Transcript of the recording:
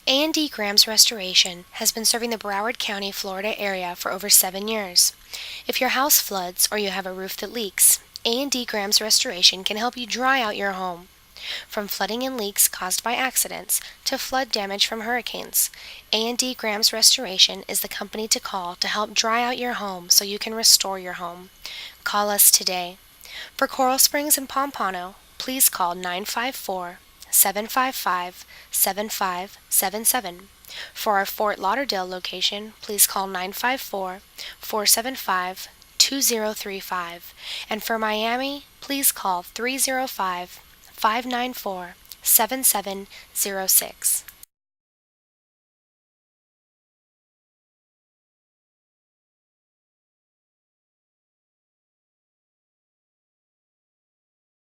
A&D-Graham Restoration has been serving the Broward County, Florida area for over 7 years. If your house floods or you have a roof that leaks, A&D-Graham Restoration can help you dry out your home. From flooding and leaks caused by accidents to flood damage from hurricanes, A&D-Graham Restoration is the company to call to help dry out your home so you can restore your home. Call us today. For Coral Springs and Pompano, please call 954-755-7577. For our Fort Lauderdale location, please call 954-475-2035. And for Miami, please call 305-594-7706.